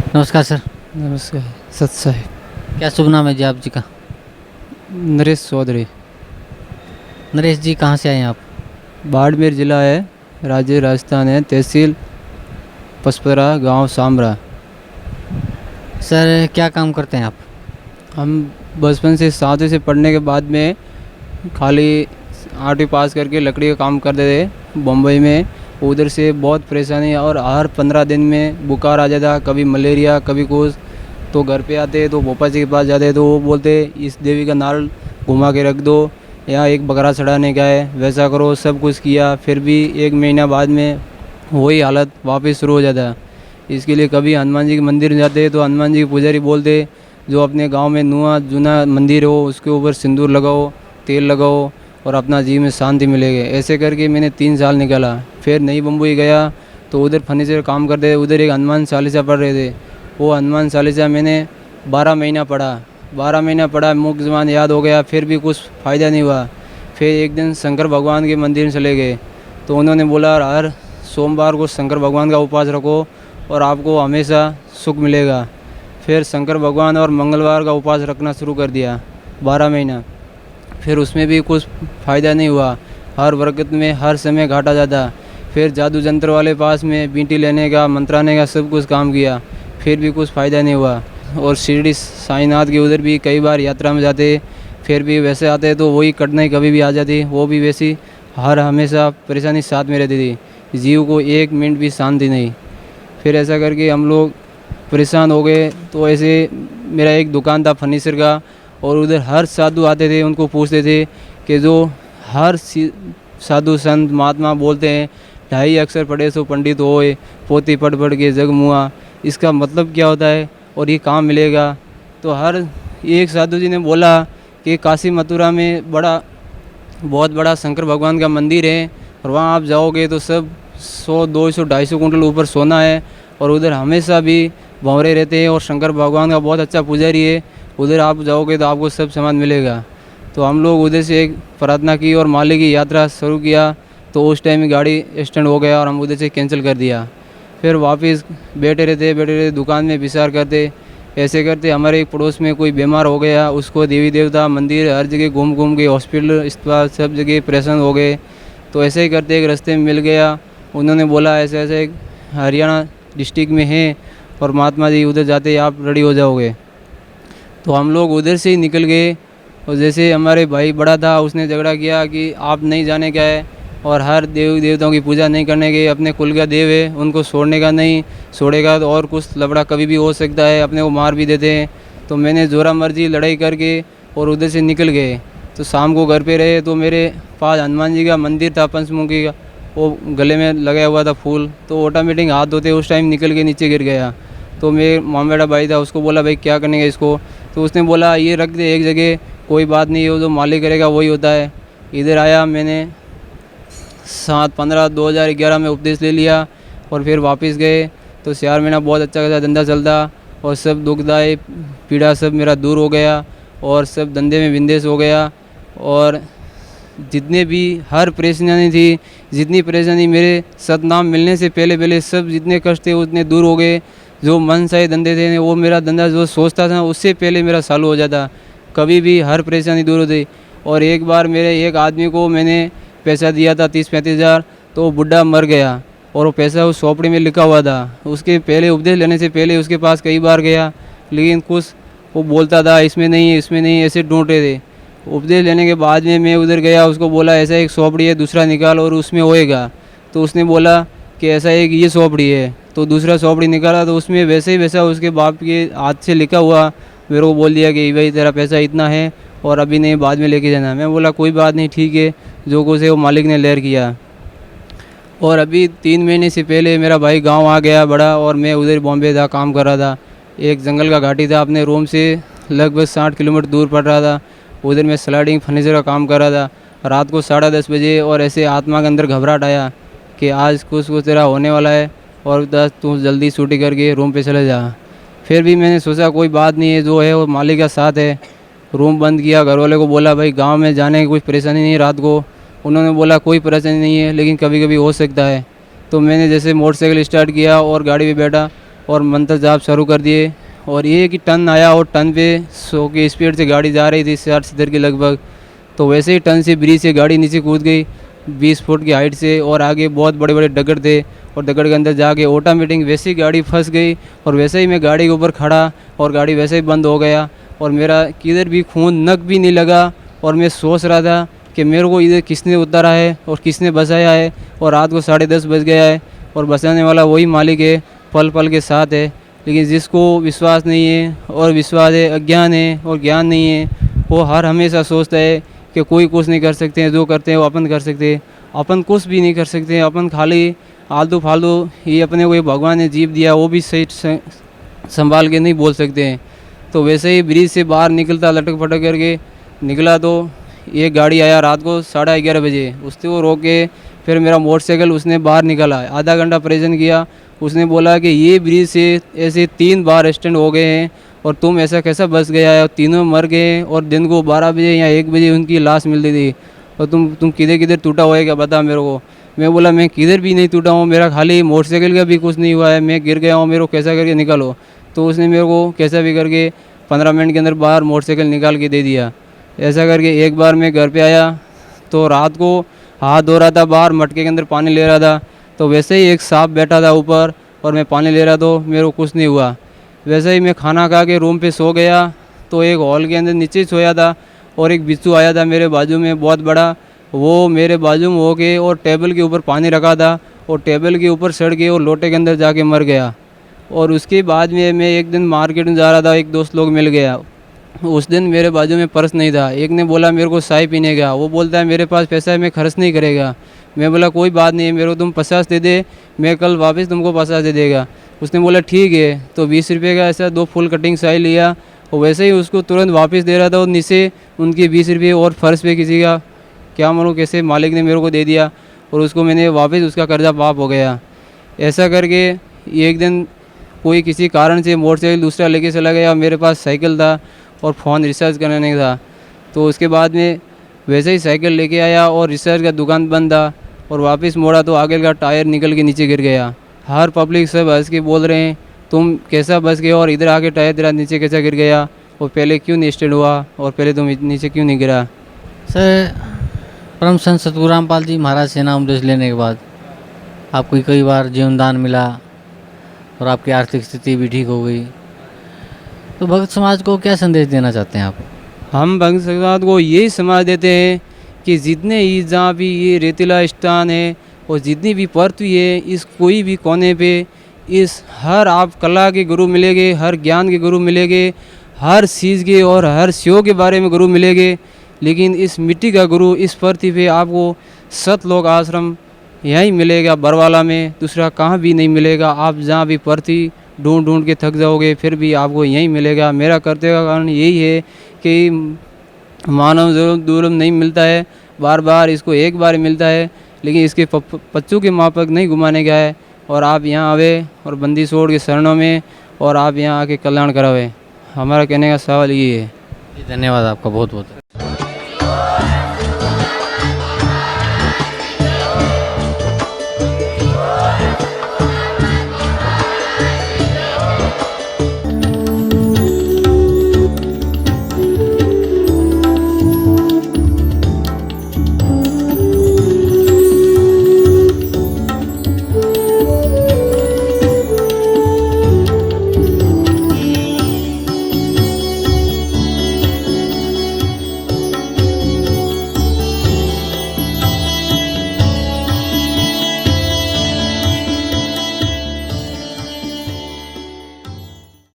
नमस्कार सर। नमस्कार। सत साहिब। क्या शुभ नाम है जी आप जी का? नरेश चौधरी। नरेश जी कहाँ से आए हैं आप? बाड़मेर जिला है, राज्य राजस्थान है, तहसील पसपरा, गांव सामरा। सर क्या काम करते हैं आप? हम बचपन से 7वीं से पढ़ने के बाद में खाली 8वीं पास करके लकड़ी का काम करते थे बम्बई में। उधर से बहुत परेशानी और हर 15 दिन में बुखार आ जाता, कभी मलेरिया कभी कुछ। तो घर पे आते तो भोपा जी के पास जाते तो वो बोलते इस देवी का नाल घुमा के रख दो, यहाँ एक बकरा चढ़ाने का है, वैसा करो। सब कुछ किया, फिर भी 1 महीना बाद में वही हालत वापस शुरू हो जाता। इसके लिए कभी हनुमान जी के मंदिर जाते तो हनुमान जी के पुजारी बोलते जो अपने गांव में नुआ जूना मंदिर हो उसके ऊपर सिंदूर लगाओ, तेल लगाओ और अपना जीव में शांति मिलेगी। ऐसे करके मैंने 3 साल निकाला। फिर नई बम्बई गया तो उधर फर्नीचर काम करते, उधर एक हनुमान चालीसा पढ़ रहे थे। वो हनुमान चालीसा मैंने 12 महीना पढ़ा। 12 महीना पढ़ा, मुख ज़बान याद हो गया, फिर भी कुछ फ़ायदा नहीं हुआ। फिर एक दिन शंकर भगवान के मंदिर में चले गए तो उन्होंने बोला हर सोमवार को शंकर भगवान का उपवास रखो और आपको हमेशा सुख मिलेगा। फिर शंकर भगवान और मंगलवार का उपवास रखना शुरू कर दिया 12 महीना। फिर उसमें भी कुछ फ़ायदा नहीं हुआ, हर वक्त में हर समय घाटा जाता। फिर जादू जंत्र वाले पास में बींटी लेने का, मंत्राने का सब कुछ काम किया, फिर भी कुछ फ़ायदा नहीं हुआ। और शिरडी साईनाथ के उधर भी कई बार यात्रा में जाते, फिर भी वैसे आते तो वही कठिनाई कभी भी आ जाती, वो भी वैसी हर हमेशा परेशानी साथ में रहती थी, जीव को 1 मिनट भी शांति नहीं। फिर ऐसा करके हम लोग परेशान हो गए। तो ऐसे मेरा एक दुकान था फर्नीचर का और उधर हर साधु आते थे, उनको पूछते थे कि जो हर साधु संत महात्मा बोलते हैं 2.5 अक्षर पढ़े सो पंडित होए, पोती पढ़ पढ़ के जग मुआ, इसका मतलब क्या होता है और ये कहाँ मिलेगा? तो हर एक साधु जी ने बोला कि काशी मथुरा में बहुत बड़ा शंकर भगवान का मंदिर है और वहाँ आप जाओगे तो सब 100 200 250 कुंटल ऊपर सोना है और उधर हमेशा भी भंवरे रहते हैं और शंकर भगवान का बहुत अच्छा पुजारी है, उधर आप जाओगे तो आपको सब सामान मिलेगा। तो हम लोग उधर से एक प्रार्थना की और माले की यात्रा शुरू किया। तो उस टाइम में गाड़ी एक्सीडेंट हो गया और हम उधर से कैंसिल कर दिया। फिर वापस बैठे रहते दुकान में विचार करते। ऐसे करते हमारे एक पड़ोस में कोई बीमार हो गया, उसको देवी देवता मंदिर हर जगह घूम घूम के हॉस्पिटल अस्पताल सब जगह परेशान हो गए। तो ऐसे ही करते एक रास्ते में मिल गया, उन्होंने बोला ऐसे ऐसे हरियाणा डिस्ट्रिक्ट में है और महात्मा जी उधर जाते आप रेडी हो जाओगे। तो हम लोग उधर से ही निकल गए। और जैसे हमारे भाई बड़ा था उसने झगड़ा किया कि आप नहीं जाने का है और हर देवी देवताओं की पूजा नहीं करने के, अपने कुल का देव है उनको छोड़ने का नहीं, छोड़ेगा तो और कुछ लफड़ा कभी भी हो सकता है, अपने को मार भी देते हैं। तो मैंने जोरा मर्जी लड़ाई करके और उधर से निकल गए। तो शाम को घर पे रहे तो मेरे पास हनुमान जी का मंदिर था पंचमुखी का, वो गले में लगाया हुआ था फूल। तो ऑटोमेटिक हाथ धोते उस टाइम निकल के नीचे गिर गया। तो मेरे मामेड़ा भाई था, उसको बोला भाई क्या करने का इसको? तो उसने बोला ये रख दे एक जगह, कोई बात नहीं, वो जो मालिक करेगा वही होता है। इधर आया, मैंने 7/15/2011 में उपदेश ले लिया और फिर वापस गए। तो 4 महीना बहुत अच्छा खासा धंधा चलता और सब दुखदाई पीड़ा सब मेरा दूर हो गया और सब धंधे में विंदेश हो गया। और जितने भी हर परेशानी थी, जितनी परेशानी मेरे सतनाम मिलने से पहले पहले सब जितने कष्ट थे उतने दूर हो गए। जो मन से धंधे थे वो मेरा धंधा जो सोचता था उससे पहले मेरा चालू हो जाता, कभी भी हर परेशानी दूर होती। और एक बार मेरे एक आदमी को मैंने पैसा दिया था 30-35 हज़ार, तो वो बुढ़ा मर गया और वो पैसा उस चौपड़ी में लिखा हुआ था। उसके पहले उपदेश लेने से पहले उसके पास कई बार गया, लेकिन कुछ वो बोलता था इसमें नहीं है इसमें नहीं है, ऐसे ढूंढते थे। उपदेश लेने के बाद में मैं उधर गया, उसको बोला ऐसा एक चौपड़ी है दूसरा निकाल और उसमें होएगा। तो उसने बोला कि ऐसा एक ये चौपड़ी है, तो दूसरा चौपड़ी निकाला तो उसमें वैसे ही वैसा उसके बाप के हाथ से लिखा हुआ मेरे को बोल दिया कि भाई तेरा पैसा इतना है और अभी नहीं बाद में लेके जाना। मैं बोला कोई बात नहीं ठीक है, जो कुछ है वो मालिक ने लहर किया। और अभी 3 महीने से पहले मेरा भाई गांव आ गया बड़ा और मैं उधर बॉम्बे था, काम कर रहा था। एक जंगल का घाटी था, अपने रूम से लगभग 60 किलोमीटर दूर पड़ रहा था। उधर मैं स्लाइडिंग फर्नीचर का काम कर रहा था। रात को 10:30 बजे और ऐसे आत्मा के अंदर घबराहट आया कि आज कुछ तेरा होने वाला है और तू जल्दी छुट्टी करके रूम पे चले जा। फिर भी मैंने सोचा कोई बात नहीं है, जो है वो मालिक का साथ है। रूम बंद किया, घर वाले को बोला भाई गांव में जाने की कोई परेशानी नहीं रात को। उन्होंने बोला कोई परेशानी नहीं है लेकिन कभी कभी हो सकता है। तो मैंने जैसे मोटरसाइकिल स्टार्ट किया और गाड़ी पे बैठा और मंत्र जाप शुरू कर दिए। और एक ही टर्न आया और टर्न पे 100 की स्पीड से गाड़ी जा रही थी 60-70 के लगभग। तो वैसे ही टर्न से ब्रिज से गाड़ी नीचे कूद गई 20 फुट की हाइट से। और आगे बहुत बड़े बड़े डगर थे और डगर के अंदर जाके ऑटोमेटिक वैसे ही गाड़ी फंस गई। और वैसे ही मैं गाड़ी के ऊपर खड़ा और गाड़ी वैसे ही बंद हो गया। और मेरा किधर भी खून नक भी नहीं लगा। और मैं सोच रहा था कि मेरे को इधर किसने उतारा है और किसने बचाया है। और रात को 10:30 बज गया है और बचाने वाला वही मालिक है, पल पल के साथ है। लेकिन जिसको विश्वास नहीं है और विश्वास है, अज्ञान है और ज्ञान नहीं है, वो हर हमेशा सोचता है कि कोई कुछ नहीं कर सकते हैं, जो करते हैं वो अपन कर सकते हैं। अपन कुछ भी नहीं कर सकते हैं, अपन खाली आलतू फालतू ये अपने को ये भगवान ने जीव दिया वो भी सही संभाल के नहीं बोल सकते हैं। तो वैसे ही ब्रिज से बाहर निकलता लटक पटक करके निकला तो एक गाड़ी आया रात को 11:30 बजे। उससे वो रोक के फिर मेरा मोटरसाइकिल उसने बाहर निकाला। आधा घंटा परेशान किया। उसने बोला कि ये ब्रिज से ऐसे 3 बार एक्सीडेंट हो गए हैं और तुम ऐसा कैसा बच गया है। और तीनों मर गए और दिन को 12 बजे या 1 बजे उनकी लाश मिलती थी। और तुम किधर किधर टूटा हुआ है क्या बता मेरे को। मैं बोला मैं किधर भी नहीं टूटा हूँ, मेरा खाली मोटरसाइकिल का भी कुछ नहीं हुआ है, मैं गिर गया हूँ, मेरे को कैसा करके निकालो। तो उसने मेरे को कैसा भी करके 15 मिनट के अंदर बाहर मोटरसाइकिल निकाल के दे दिया। ऐसा करके एक बार मैं घर पे आया तो रात को हाथ धो रहा था, बाहर मटके के अंदर पानी ले रहा था। तो वैसे ही एक सांप बैठा था ऊपर और मैं पानी ले रहा तो मेरे को कुछ नहीं हुआ। वैसे ही मैं खाना खा के रूम पे सो गया तो एक हॉल के अंदर नीचे सोया था और एक बिच्छू आया था मेरे बाजू में बहुत बड़ा। वो मेरे बाजू में हो के और टेबल के ऊपर पानी रखा था और टेबल के ऊपर सड़ के और लोटे के अंदर जाके मर गया। और उसके बाद में मैं एक दिन मार्केट में जा रहा था, एक दोस्त लोग मिल गया। उस दिन मेरे बाजू में पर्स नहीं था। एक ने बोला मेरे को चाय पीने का, वो बोलता है मेरे पास पैसा है मैं खर्च नहीं करेगा। मैं बोला कोई बात नहीं है, मेरे को तुम 50 दे दे, मैं कल वापस तुमको 50 दे देगा। उसने बोला ठीक है। तो 20 रुपये का ऐसा 2 फुल कटिंग चाय लिया और वैसे ही उसको तुरंत वापस दे रहा था और नीचे उनके 20 रुपये और फर्श पे किसी का क्या मालूम कैसे मालिक ने मेरे को दे दिया और उसको मैंने वापस उसका कर्जा माफ हो गया। ऐसा करके एक दिन कोई किसी कारण से मोटरसाइकिल दूसरा लेके चला गया। मेरे पास साइकिल था और फ़ोन रिचार्ज करने का था। तो उसके बाद में वैसे ही साइकिल लेके आया और रिचार्ज का दुकान बंद था और वापस मोड़ा तो आगे का टायर निकल के नीचे गिर गया। हर पब्लिक सब हंस के बोल रहे हैं तुम कैसा बच गए और इधर आके टायर तेरा नीचे कैसा गिर गया और पहले क्यों नहीं स्टैंड हुआ और पहले तुम नीचे क्यों नहीं गिरा। सर, परम संत सतगुरु रामपाल जी महाराज से नाम उपदेश लेने के बाद आपको कई बार जीवन दान मिला और आपकी आर्थिक स्थिति भी ठीक हो गई। तो भक्त समाज को क्या संदेश देना चाहते हैं आप? हम भक्त समाज को यही समाज देते हैं कि जितने ही जहाँ भी ये रेतीला स्थान है और जितनी भी पृथ्वी है, इस कोई भी कोने पे इस हर आप कला के गुरु मिलेंगे, हर ज्ञान के गुरु मिलेंगे, हर चीज़ के और हर शिव के बारे में गुरु मिलेंगे। लेकिन इस मिट्टी का गुरु इस पृथ्वी पे आपको सतलोक आश्रम यहीं मिलेगा बरवाला में, दूसरा कहाँ भी नहीं मिलेगा। आप जहाँ भी पृथ्वी ढूंढ ढूंढ के थक जाओगे फिर भी आपको यहीं मिलेगा। मेरा करते का कारण यही है कि मानव जरूर दुर्लभ नहीं मिलता है, बार बार इसको एक बार मिलता है, लेकिन इसके पच्चू के मापक नहीं घुमाने का है। और आप यहाँ आवे और बंदी छोड़ के शरणों में और आप यहाँ आके कल्याण करावे। हमारा कहने का सवाल ये है। धन्यवाद आपका बहुत बहुत।